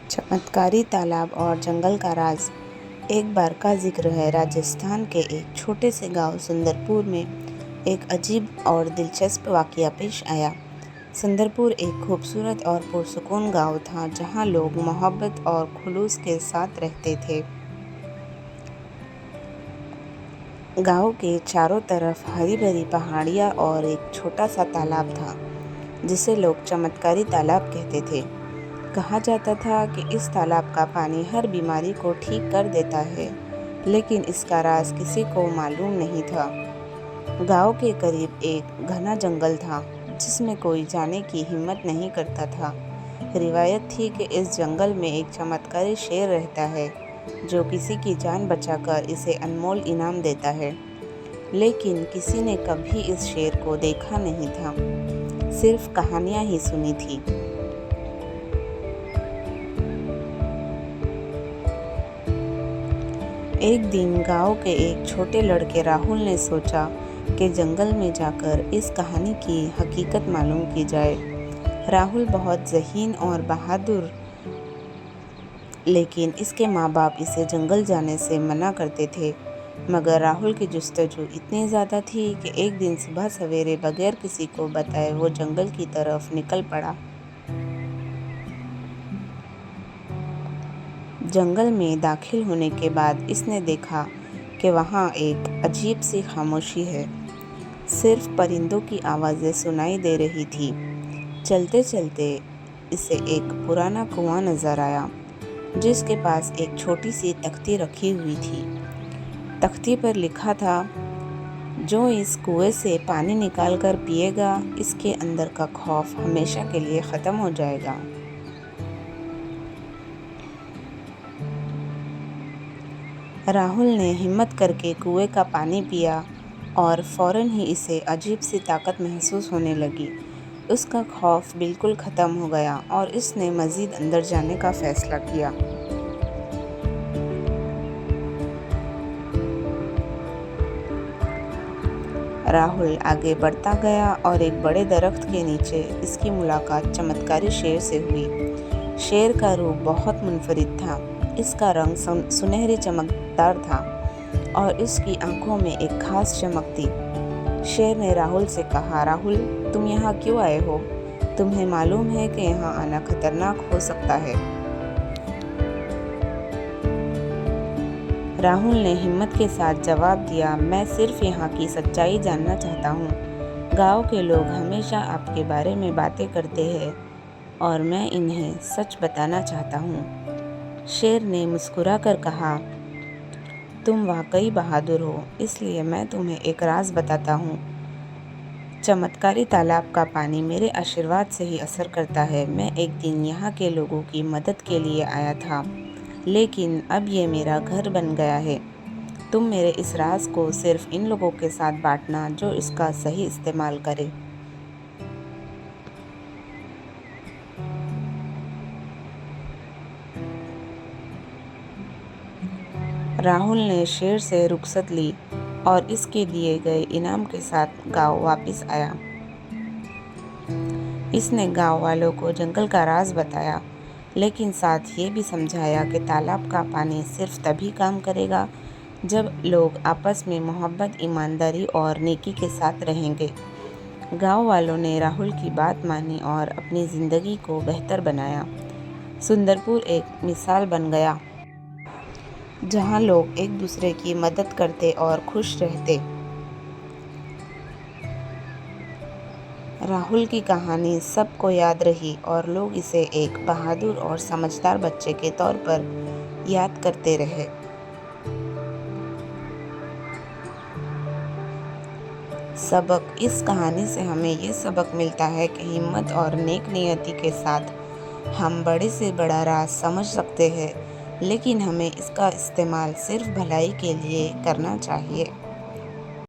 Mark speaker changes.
Speaker 1: चमत्कारी तालाब और जंगल का राज। एक बार का जिक्र है, राजस्थान के एक छोटे से गांव सुंदरपुर में एक अजीब और दिलचस्प वाकया पेश आया। सुंदरपुर एक खूबसूरत और पुरसुकून गांव था जहां लोग मोहब्बत और खुलूस के साथ रहते थे। गांव के चारों तरफ हरी भरी पहाड़ियां और एक छोटा सा तालाब था जिसे लोग चमत्कारी तालाब कहते थे। कहा जाता था कि इस तालाब का पानी हर बीमारी को ठीक कर देता है, लेकिन इसका राज किसी को मालूम नहीं था। गांव के करीब एक घना जंगल था जिसमें कोई जाने की हिम्मत नहीं करता था। रिवायत थी कि इस जंगल में एक चमत्कारी शेर रहता है जो किसी की जान बचाकर इसे अनमोल इनाम देता है, लेकिन किसी ने कभी इस शेर को देखा नहीं था, सिर्फ कहानियां ही सुनी थी। एक दिन गांव के एक छोटे लड़के राहुल ने सोचा कि जंगल में जाकर इस कहानी की हकीकत मालूम की जाए। राहुल बहुत ज़हीन और बहादुर, लेकिन इसके माँ बाप इसे जंगल जाने से मना करते थे। मगर राहुल की जुस्तजू इतनी ज़्यादा थी कि एक दिन सुबह सवेरे बगैर किसी को बताए वो जंगल की तरफ निकल पड़ा। जंगल में दाखिल होने के बाद इसने देखा कि वहाँ एक अजीब सी खामोशी है। सिर्फ परिंदों की आवाज़ें सुनाई दे रही थी। चलते चलते इसे एक पुराना कुआं नज़र आया जिसके पास एक छोटी सी तख्ती रखी हुई थी। तख्ती पर लिखा था, जो इस कुएं से पानी निकाल कर पिएगा, इसके अंदर का खौफ हमेशा के लिए ख़त्म हो जाएगा। राहुल ने हिम्मत करके कुएं का पानी पिया और फौरन ही इसे अजीब सी ताकत महसूस होने लगी। उसका खौफ बिल्कुल ख़त्म हो गया और इसने मज़ीद अंदर जाने का फ़ैसला किया। राहुल आगे बढ़ता गया और एक बड़े दरख्त के नीचे इसकी मुलाकात चमत्कारी शेर से हुई। शेर का रूप बहुत मुनफरिद था। इसका रंग सुनहरी चमकदार था और इसकी आंखों में एक खास चमक थी। शेर ने राहुल से कहा, राहुल, तुम यहाँ क्यों आए हो? तुम्हें मालूम है कि यहाँ आना खतरनाक हो सकता है। राहुल ने हिम्मत के साथ जवाब दिया, मैं सिर्फ यहाँ की सच्चाई जानना चाहता हूँ। गांव के लोग हमेशा आपके बारे में बातें करते हैं और मैं इन्हें सच बताना चाहता हूँ। शेर ने मुस्कुरा कर कहा, तुम वाकई बहादुर हो, इसलिए मैं तुम्हें एक राज बताता हूँ। चमत्कारी तालाब का पानी मेरे आशीर्वाद से ही असर करता है। मैं एक दिन यहाँ के लोगों की मदद के लिए आया था, लेकिन अब ये मेरा घर बन गया है। तुम मेरे इस राज को सिर्फ इन लोगों के साथ बांटना जो इसका सही इस्तेमाल करे। राहुल ने शेर से रुखसत ली और इसके दिए गए इनाम के साथ गांव वापस आया। इसने गांव वालों को जंगल का राज बताया, लेकिन साथ ये भी समझाया कि तालाब का पानी सिर्फ तभी काम करेगा जब लोग आपस में मोहब्बत, ईमानदारी और नेकी के साथ रहेंगे। गांव वालों ने राहुल की बात मानी और अपनी ज़िंदगी को बेहतर बनाया। सुंदरपुर एक मिसाल बन गया जहां लोग एक दूसरे की मदद करते और खुश रहते। राहुल की कहानी सबको याद रही और लोग इसे एक बहादुर और समझदार बच्चे के तौर पर याद करते रहे। सबक, इस कहानी से हमें ये सबक मिलता है कि हिम्मत और नेक नियति के साथ हम बड़े से बड़ा राज समझ सकते हैं, लेकिन हमें इसका इस्तेमाल सिर्फ भलाई के लिए करना चाहिए।